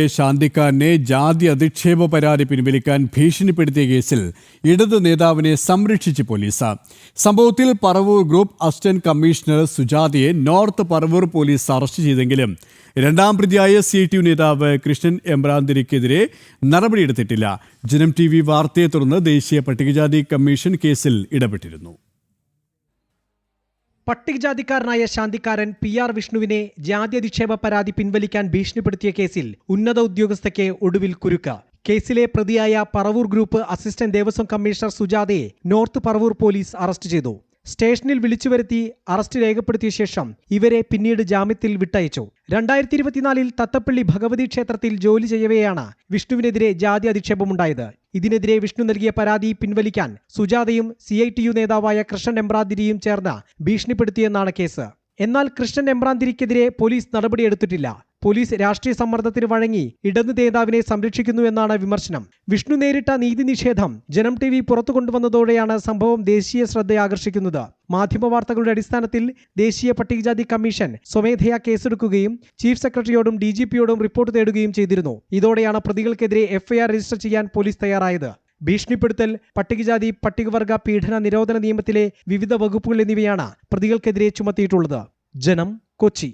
ശാന്തിക്കാരനെ ജാതി അധിക്ഷേപ പരാതി പിൻവലിക്കാൻ ഭീഷണിപ്പെടുത്തിയ കേസിൽ ഇടത് നേതാവിനെ സംരക്ഷിച്ച് പോലീസ്. സംഭവത്തിൽ പറവൂർ ഗ്രൂപ്പ് അസിസ്റ്റന്റ് കമ്മീഷണർ സുജാതയെ നോർത്ത് പറവൂർ പോലീസ് അറസ്റ്റ് ചെയ്തെങ്കിലും രണ്ടാം പ്രതിയായ CITU നേതാവ് കൃഷ്ണൻ എമ്പ്രാന്തിരിക്കെതിരെ നടപടിയെടുത്തിട്ടില്ല. ജനം TV വാർത്തയെ തുടർന്ന് ദേശീയ പട്ടികജാതി കമ്മീഷൻ കേസിൽ ഇടപെട്ടിരുന്നു. പട്ടികജാതിക്കാരനായ ശാന്തിക്കാരൻ PR വിഷ്ണുവിനെ ജാതി അധിക്ഷേപ പരാതി പിൻവലിക്കാൻ ഭീഷണിപ്പെടുത്തിയ കേസിൽ ഉന്നത ഉദ്യോഗസ്ഥയ്ക്ക് ഒടുവിൽ കുരുക്ക്. കേസിലെ പ്രതിയായ Paravur group assistant Devaswom commissioner സുജാതയെ നോർത്ത് പറവൂർ പോലീസ് അറസ്റ്റ് ചെയ്തു. സ്റ്റേഷനിൽ വിളിച്ചുവരുത്തി അറസ്റ്റ് രേഖപ്പെടുത്തിയ ശേഷം ഇവരെ പിന്നീട് ജാമ്യത്തിൽ വിട്ടയച്ചു. 2024 തത്തപ്പള്ളി ഭഗവതി ക്ഷേത്രത്തിൽ ജോലി ചെയ്യവെയാണ് വിഷ്ണുവിനെതിരെ ജാതി അധിക്ഷേപമുണ്ടായത്. ഇതിനെതിരെ വിഷ്ണു നൽകിയ പരാതി പിൻവലിക്കാൻ സുജാതയും CITU നേതാവായ കൃഷ്ണൻ എമ്പ്രാന്തിരിയും ചേർന്ന് ഭീഷണിപ്പെടുത്തിയെന്നാണ് കേസ്. എന്നാൽ കൃഷ്ണൻ എമ്പ്രാന്തിരിക്കെതിരെ പോലീസ് നടപടിയെടുത്തിട്ടില്ല. പോലീസ് രാഷ്ട്രീയ സമ്മർദ്ദത്തിന് വഴങ്ങി ഇടത് നേതാവിനെ സംരക്ഷിക്കുന്നുവെന്നാണ് വിമർശനം. വിഷ്ണു നേരിട്ട നീതി നിഷേധം ജനം TV പുറത്തു കൊണ്ടുവന്നതോടെയാണ് സംഭവം ദേശീയ ശ്രദ്ധയാകർഷിക്കുന്നത്. മാധ്യമവാർത്തകളുടെ അടിസ്ഥാനത്തിൽ ദേശീയ പട്ടികജാതി കമ്മീഷൻ സ്വമേധയാ കേസെടുക്കുകയും ചീഫ് സെക്രട്ടറിയോടും DGPയോടും റിപ്പോർട്ട് തേടുകയും ചെയ്തിരുന്നു. ഇതോടെയാണ് പ്രതികൾക്കെതിരെ FIR രജിസ്റ്റർ ചെയ്യാൻ പോലീസ് തയ്യാറായത്. ഭീഷണിപ്പെടുത്തൽ, പട്ടികജാതി പട്ടികവർഗ പീഡന നിരോധന നിയമത്തിലെ വിവിധ വകുപ്പുകൾ എന്നിവയാണ് പ്രതികൾക്കെതിരെ ചുമത്തിയിട്ടുള്ളത്. ജനം, കൊച്ചി.